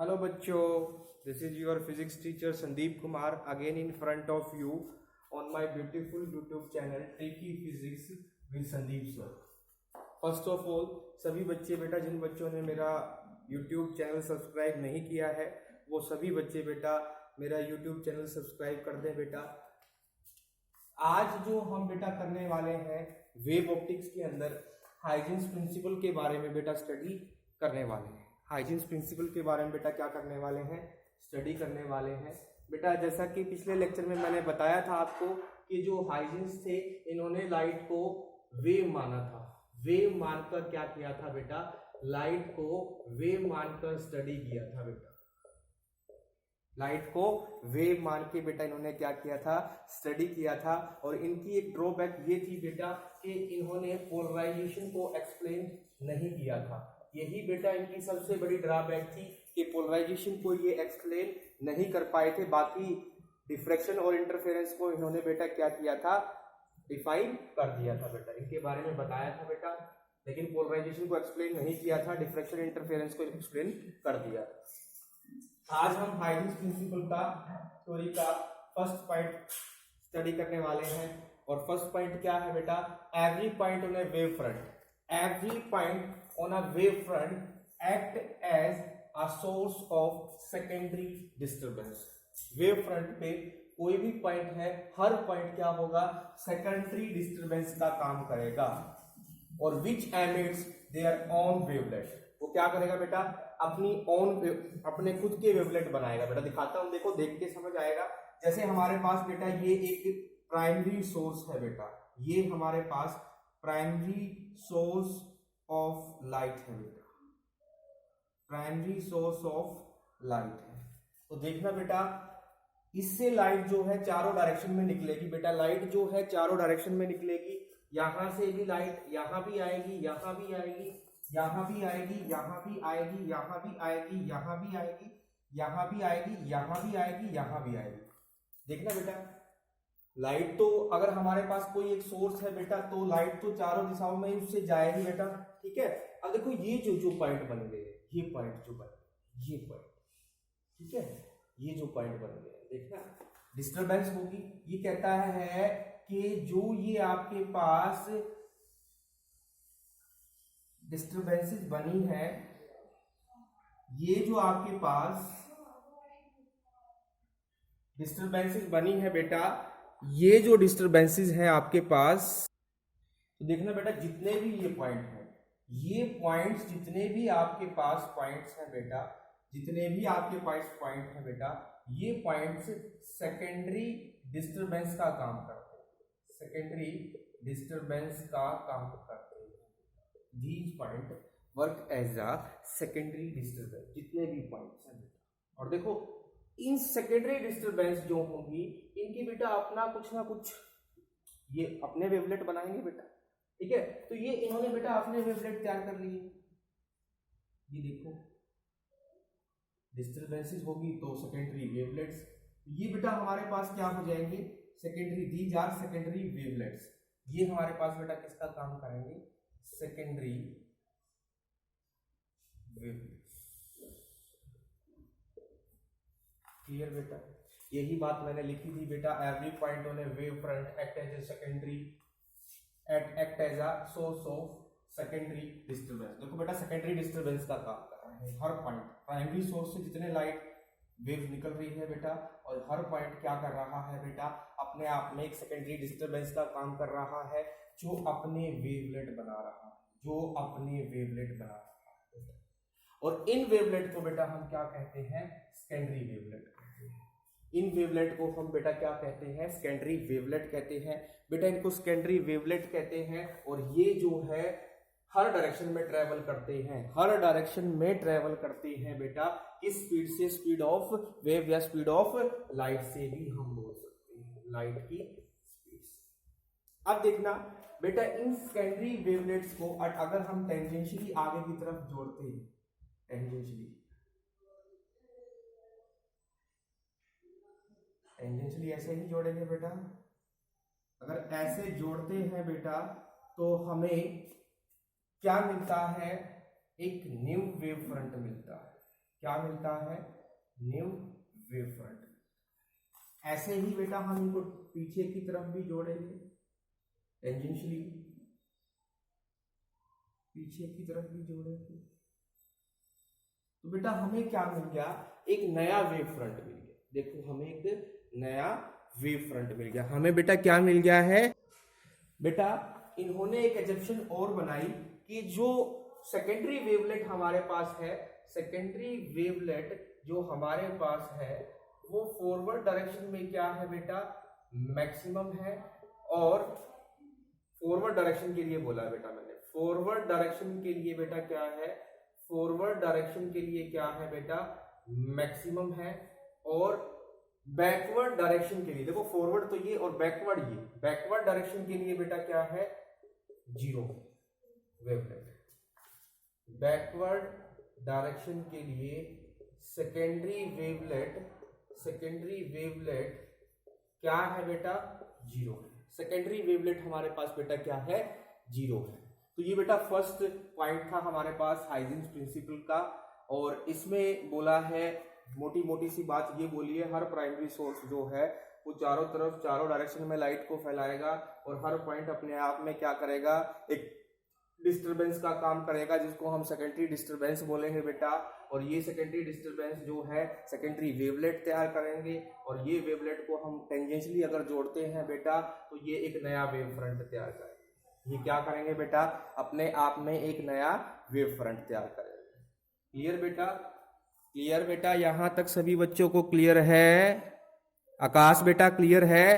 Hello bachcho, this is your physics teacher Sandeep Kumar again in front of you on my beautiful YouTube channel Tricky Physics with Sandeep sir. First of all, सभी बच्चे बेटा जिन बच्चों ने मेरा YouTube channel subscribe नहीं किया है वो सभी बच्चे बेटा मेरा YouTube चैनल सब्सक्राइब कर दें बेटा। आज जो हम बेटा करने वाले हैं वेव ऑप्टिक्स के अंदर हाइजेंस प्रिंसिपल के बारे में बेटा स्टडी करने वाले हैं। हाइजेंस प्रिंसिपल के बारे में बेटा क्या करने वाले हैं, स्टडी करने वाले हैं बेटा। जैसा कि पिछले लेक्चर में मैंने बताया था आपको कि जो हाइजेंस थे इन्होंने लाइट को वेव माना था। वेव मानकर क्या किया था बेटा, लाइट को वेव मानकर स्टडी किया था बेटा। लाइट को वेव मान के बेटा इन्होंने क्या किया था, स्टडी किया था। और इनकी एक ड्रॉबैक ये थी बेटा कि इन्होंने पोलराइजेशन को एक्सप्लेन नहीं किया था। यही बेटा इनकी सबसे बड़ी ड्रॉबैक थी कि पोलराइजेशन को ये एक्सप्लेन नहीं कर पाए थे। बाकी डिफ्रैक्शन और इंटरफेरेंस को इन्होंने बेटा क्या किया था, डिफाइन कर दिया था बेटा। इनके बारे में बताया था बेटा, लेकिन पोलराइजेशन को एक्सप्लेन नहीं किया था, डिफ्रैक्शन इंटरफेरेंस को एक्सप्लेन कर दिया था। आज हम हाइजेंस प्रिंसिपल का थ्योरी का फर्स्ट पॉइंट स्टडी करने वाले हैं। और फर्स्ट पॉइंट क्या है बेटा, every point on a wave front, every point on a wave front act as a source of secondary disturbance। wave front पे कोई भी पॉइंट है, हर पॉइंट क्या होगा, सेकेंडरी डिस्टरबेंस का काम करेगा। और विच एमिट्स देयर ओन वेवलेट, वो क्या करेगा बेटा, अपने खुद के वेवलेट बनाएगा बेटा। दिखाता हूं, देखो, देख के समझ आएगा। जैसे हमारे पास बेटा ये एक प्राइमरी सोर्स है बेटा, ये हमारे पास प्राइमरी सोर्स ऑफ लाइट है बेटा, प्राइमरी सोर्स ऑफ लाइट है। तो देखना बेटा, इससे लाइट जो है चारों डायरेक्शन में निकलेगी बेटा। लाइट जो है चारों डायरेक्शन में निकलेगी। यहां से भी लाइट यहां भी आएगी, यहां भी आएगी, यहां भी आएगी, यहां भी आएगी, यहां भी आएगी, यहां भी आएगी, यहां भी आएगी, यहां भी आएगी, यहां भी आएगी। देखना बेटा, लाइट तो अगर हमारे पास कोई एक सोर्स है बेटा तो लाइट तो चारों दिशाओं में उससे जाएगी बेटा, ठीक है। अब देखो ये जो पॉइंट बन गए, ये पॉइंट जो बन गए, ये पॉइंट, ठीक है, ये जो पॉइंट बन गए, देखना डिस्टरबेंस होगी। ये कहता है कि जो ये आपके पास डिस्टरबेंसेस बनी है, ये जो आपके पास डिस्टरबेंसेस बनी है बेटा, ये जो डिस्टरबेंसेस हैं आपके पास, तो देखना बेटा जितने भी ये पॉइंट हैं, ये पॉइंट्स जितने भी आपके पास पॉइंट्स हैं बेटा, जितने भी आपके पास पॉइंट हैं बेटा, ये पॉइंट्स सेकेंडरी डिस्टरबेंस का काम करते हैं, सेकेंडरी डिस्टरबेंस का काम करते हैं। These point work as a secondary disturbance, जितने भी पॉइंट्स हैं बेटा। और देखो इन सेकेंडरी डिस्टरबेंस जो होंगी, इनकी बेटा अपना कुछ ना कुछ ये अपने वेवलेट बनाएंगे बेटा, ठीक है। तो ये इन्होंने बेटा अपने वेवलेट तैयार कर लिए। ये देखो डिस्टरबेंसेस होगी तो सेकेंडरी वेवलेट्स, ये बेटा हमारे पास क्या हो जाएंगे, secondary, these are secondary wavelets. ये हमारे पास बेटा किसका काम करेंगे, सेकेंडरी वेवलेट्स। क्लियर बेटा, यही बात मैंने लिखी थी बेटा, every point on a wave front act as a secondary, act as a source of secondary disturbance. देखो बेटा सेकेंडरी डिस्टरबेंस का काम कर रहा है हर पॉइंट, प्राइमरी सोर्स से जितने लाइट वेव निकल रही है बेटा, और हर पॉइंट क्या कर रहा है बेटा, अपने आप में एक सेकेंडरी डिस्टरबेंस का काम कर रहा है, जो अपने वेवलेट बना रहा है, जो अपने वेवलेट बना रहा है। और इन वेवलेट को बेटा हम क्या कहते हैं, सेकेंडरी वेवलेट कहते हैं। इन वेवलेट को हम बेटा क्या कहते हैं, सेकेंडरी वेवलेट कहते हैं बेटा। इनको सेकेंडरी वेवलेट कहते हैं। और ये जो है हर डायरेक्शन में ट्रेवल करते हैं, हर डायरेक्शन में ट्रेवल करते हैं बेटा। किस स्पीड से, स्पीड ऑफ वेव या स्पीड ऑफ लाइट से भी हम बोल सकते हैं, लाइट की स्पीड से। अब देखना बेटा, इन सेकेंडरी वेवलेट्स को अगर हम टेंजेंशियली आगे की तरफ जोड़ते हैं, टेंजेंशियली ऐसे ही जोड़ेंगे बेटा। अगर ऐसे जोड़ते हैं बेटा तो हमें क्या मिलता है, एक न्यू वेव फ्रंट मिलता है। क्या मिलता है, न्यू वेव फ्रंट। ऐसे ही बेटा हम इनको पीछे की तरफ भी जोड़ेंगे, टेंजेंशियली पीछे की तरफ भी जोड़ेंगे, तो बेटा हमें क्या मिल गया, एक नया वेव फ्रंट मिल गया। देखो हमें एक नया वेव फ्रंट मिल गया। हमें बेटा क्या मिल गया है, बेटा इन्होंने एक एजम्पशन और बनाई कि जो सेकेंडरी वेवलेट हमारे पास है, सेकेंडरी वेवलेट जो हमारे पास है वो फॉरवर्ड डायरेक्शन में क्या है बेटा, मैक्सिमम है। और फॉरवर्ड डायरेक्शन के लिए बोला बेटा मैंने, फॉरवर्ड डायरेक्शन के लिए बेटा क्या है, फॉरवर्ड डायरेक्शन के लिए क्या है बेटा, मैक्सिमम है। और बैकवर्ड डायरेक्शन के लिए, देखो फॉरवर्ड तो ये और बैकवर्ड ये, बैकवर्ड डायरेक्शन के लिए बेटा क्या है, जीरो वेवलेट। बैकवर्ड डायरेक्शन के लिए सेकेंडरी वेवलेट क्या है बेटा, जीरो है। सेकेंडरी वेवलेट हमारे पास बेटा क्या है, जीरो है। तो ये बेटा फर्स्ट पॉइंट था हमारे पास हाइजेंस प्रिंसिपल का। और इसमें बोला है, मोटी मोटी सी बात ये बोली है, हर प्राइमरी सोर्स जो है वो चारों तरफ, चारों डायरेक्शन में लाइट को फैलाएगा और हर पॉइंट अपने आप में क्या करेगा, एक डिस्टरबेंस का काम करेगा, जिसको हम सेकेंडरी डिस्टरबेंस बोलेंगे बेटा। और ये सेकेंडरी डिस्टरबेंस जो है सेकेंडरी वेवलेट तैयार करेंगे, और ये वेवलेट को हम टेंजेंशियली अगर जोड़ते हैं बेटा तो ये एक नया वेव फ्रंट तैयार करेंगे। ये क्या करेंगे बेटा, अपने आप में एक नया वेव फ्रंट तैयार करेंगे। क्लियर बेटा, क्लियर बेटा, यहां तक सभी बच्चों को क्लियर है? आकाश बेटा क्लियर है?